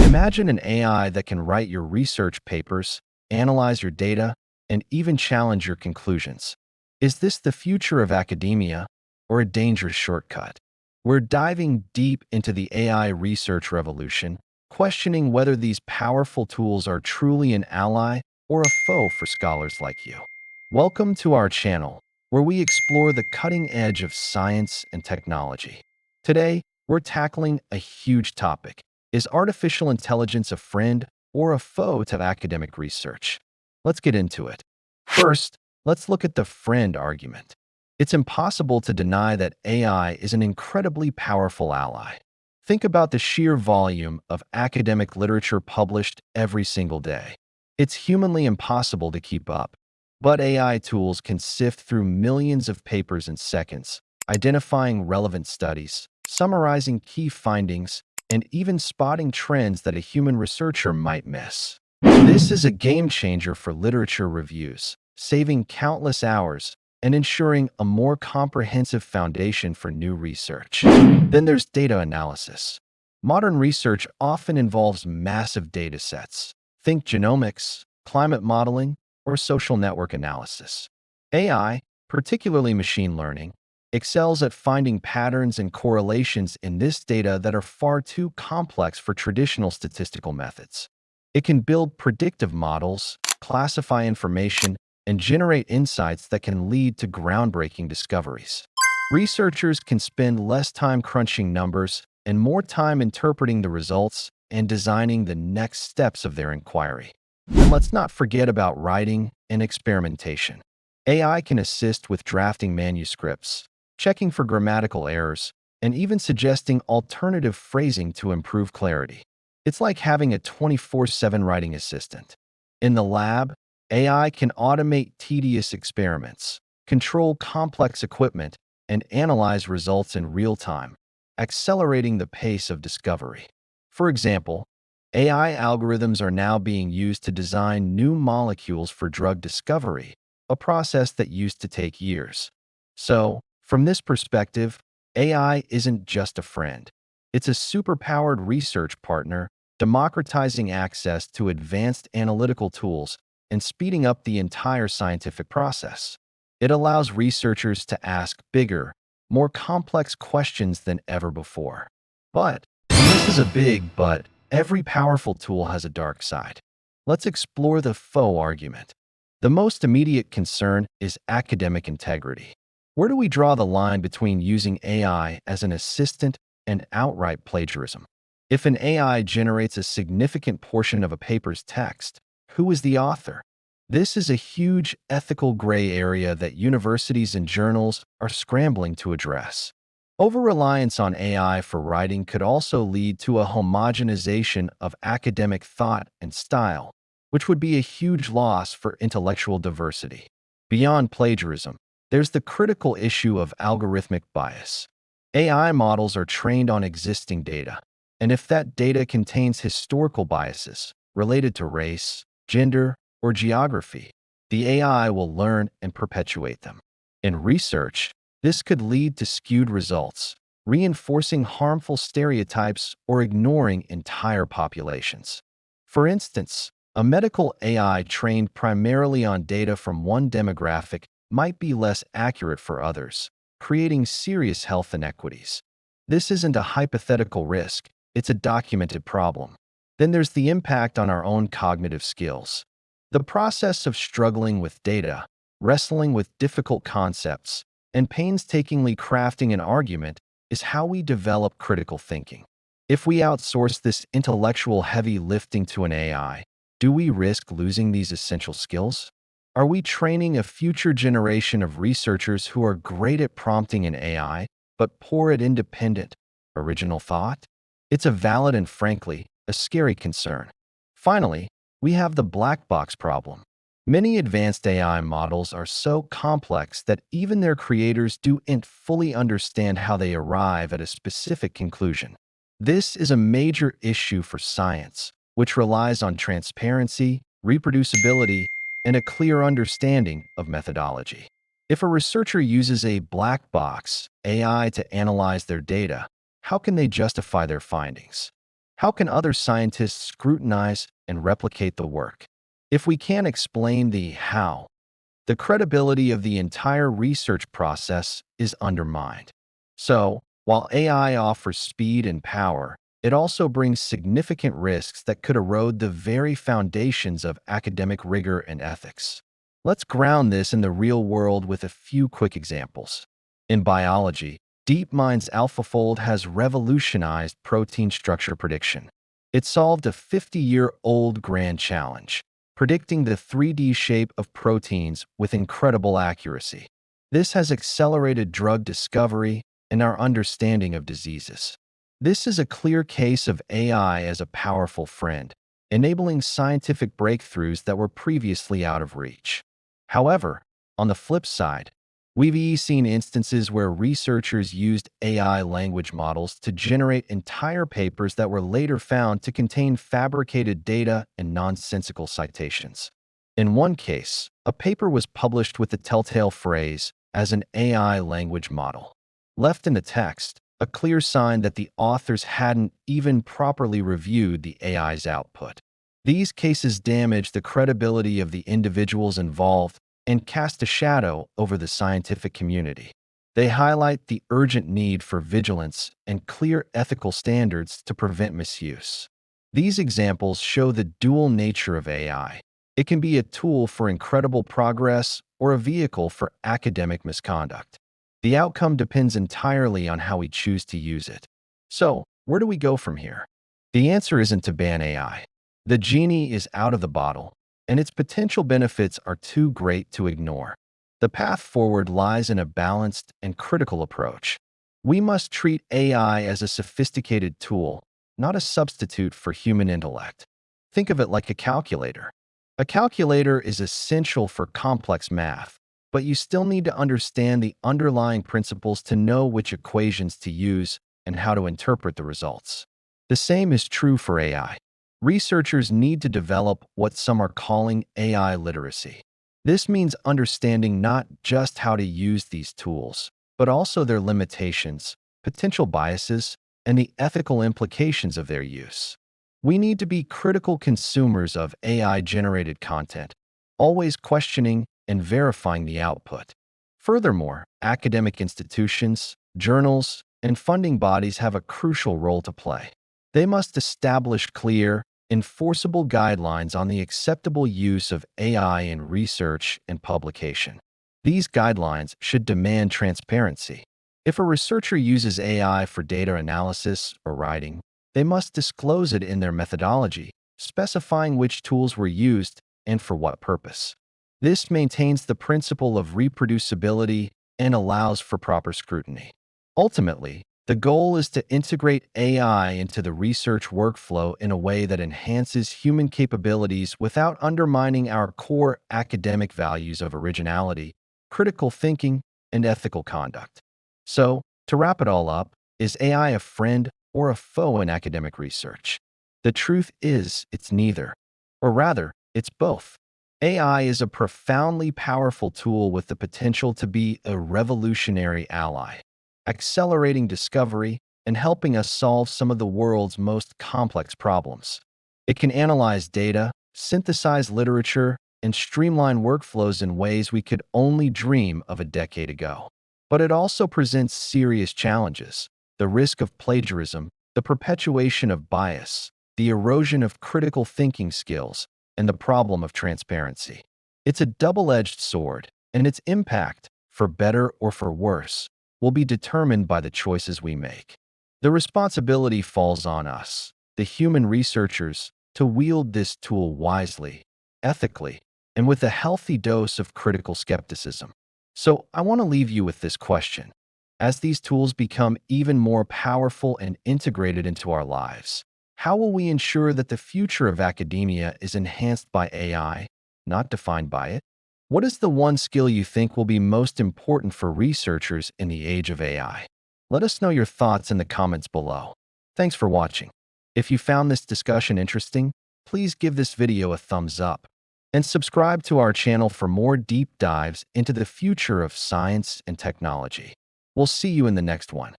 Imagine an AI that can write your research papers, analyze your data, and even challenge your conclusions. Is this the future of academia or a dangerous shortcut? We're diving deep into the AI research revolution, questioning whether these powerful tools are truly an ally or a foe for scholars like you. Welcome to our channel, where we explore the cutting edge of science and technology. Today, we're tackling a huge topic. Is artificial intelligence a friend or a foe to academic research? Let's get into it. First, let's look at the friend argument. It's impossible to deny that AI is an incredibly powerful ally. Think about the sheer volume of academic literature published every single day. It's humanly impossible to keep up. But AI tools can sift through millions of papers in seconds, identifying relevant studies, summarizing key findings, and even spotting trends that a human researcher might miss. This is a game changer for literature reviews, saving countless hours and ensuring a more comprehensive foundation for new research. Then there's data analysis. Modern research often involves massive data sets. Think genomics, climate modeling, or social network analysis. AI, particularly machine learning, excels at finding patterns and correlations in this data that are far too complex for traditional statistical methods. It can build predictive models, classify information, and generate insights that can lead to groundbreaking discoveries. Researchers can spend less time crunching numbers and more time interpreting the results and designing the next steps of their inquiry. And let's not forget about writing and experimentation. AI can assist with drafting manuscripts, checking for grammatical errors, and even suggesting alternative phrasing to improve clarity. It's like having a 24/7 writing assistant. In the lab, AI can automate tedious experiments, control complex equipment, and analyze results in real time, accelerating the pace of discovery. For example, AI algorithms are now being used to design new molecules for drug discovery, a process that used to take years. So, from this perspective, AI isn't just a friend. It's a superpowered research partner, democratizing access to advanced analytical tools and speeding up the entire scientific process. It allows researchers to ask bigger, more complex questions than ever before. But, and this is a big but, every powerful tool has a dark side. Let's explore the foe argument. The most immediate concern is academic integrity. Where do we draw the line between using AI as an assistant and outright plagiarism? If an AI generates a significant portion of a paper's text, who is the author? This is a huge ethical gray area that universities and journals are scrambling to address. Over-reliance on AI for writing could also lead to a homogenization of academic thought and style, which would be a huge loss for intellectual diversity. Beyond plagiarism, there's the critical issue of algorithmic bias. AI models are trained on existing data, and if that data contains historical biases related to race, gender, or geography, the AI will learn and perpetuate them. In research, this could lead to skewed results, reinforcing harmful stereotypes or ignoring entire populations. For instance, a medical AI trained primarily on data from one demographic might be less accurate for others, creating serious health inequities. This isn't a hypothetical risk, it's a documented problem. Then there's the impact on our own cognitive skills. The process of struggling with data, wrestling with difficult concepts, and painstakingly crafting an argument is how we develop critical thinking. If we outsource this intellectual heavy lifting to an AI, do we risk losing these essential skills? Are we training a future generation of researchers who are great at prompting an AI, but poor at independent, original thought? It's a valid and, frankly, a scary concern. Finally, we have the black box problem. Many advanced AI models are so complex that even their creators don't fully understand how they arrive at a specific conclusion. This is a major issue for science, which relies on transparency, reproducibility, and a clear understanding of methodology. If a researcher uses a black box AI to analyze their data, how can they justify their findings? How can other scientists scrutinize and replicate the work? If we can't explain the how, the credibility of the entire research process is undermined. So, while AI offers speed and power, it also brings significant risks that could erode the very foundations of academic rigor and ethics. Let's ground this in the real world with a few quick examples. In biology, DeepMind's AlphaFold has revolutionized protein structure prediction. It solved a 50-year-old grand challenge, predicting the 3D shape of proteins with incredible accuracy. This has accelerated drug discovery and our understanding of diseases. This is a clear case of AI as a powerful friend, enabling scientific breakthroughs that were previously out of reach. However, on the flip side, we've seen instances where researchers used AI language models to generate entire papers that were later found to contain fabricated data and nonsensical citations. In one case, a paper was published with the telltale phrase as an AI language model left in the text, a clear sign that the authors hadn't even properly reviewed the AI's output. These cases damage the credibility of the individuals involved and cast a shadow over the scientific community. They highlight the urgent need for vigilance and clear ethical standards to prevent misuse. These examples show the dual nature of AI. It can be a tool for incredible progress or a vehicle for academic misconduct. The outcome depends entirely on how we choose to use it. So, where do we go from here? The answer isn't to ban AI. The genie is out of the bottle, and its potential benefits are too great to ignore. The path forward lies in a balanced and critical approach. We must treat AI as a sophisticated tool, not a substitute for human intellect. Think of it like a calculator. A calculator is essential for complex math, but you still need to understand the underlying principles to know which equations to use and how to interpret the results. The same is true for AI. Researchers need to develop what some are calling AI literacy. This means understanding not just how to use these tools, but also their limitations, potential biases, and the ethical implications of their use. We need to be critical consumers of AI-generated content, always questioning and verifying the output. Furthermore, academic institutions, journals, and funding bodies have a crucial role to play. They must establish clear, enforceable guidelines on the acceptable use of AI in research and publication. These guidelines should demand transparency. If a researcher uses AI for data analysis or writing, they must disclose it in their methodology, specifying which tools were used and for what purpose. This maintains the principle of reproducibility and allows for proper scrutiny. Ultimately, the goal is to integrate AI into the research workflow in a way that enhances human capabilities without undermining our core academic values of originality, critical thinking, and ethical conduct. So, to wrap it all up, is AI a friend or a foe in academic research? The truth is, it's neither. Or rather, it's both. AI is a profoundly powerful tool with the potential to be a revolutionary ally, accelerating discovery and helping us solve some of the world's most complex problems. It can analyze data, synthesize literature, and streamline workflows in ways we could only dream of a decade ago. But it also presents serious challenges: the risk of plagiarism, the perpetuation of bias, the erosion of critical thinking skills, and the problem of transparency. It's a double-edged sword, and its impact, for better or for worse, will be determined by the choices we make. The responsibility falls on us, the human researchers, to wield this tool wisely, ethically, and with a healthy dose of critical skepticism. So I want to leave you with this question. As these tools become even more powerful and integrated into our lives, how will we ensure that the future of academia is enhanced by AI, not defined by it? What is the one skill you think will be most important for researchers in the age of AI? Let us know your thoughts in the comments below. Thanks for watching. If you found this discussion interesting, please give this video a thumbs up and subscribe to our channel for more deep dives into the future of science and technology. We'll see you in the next one.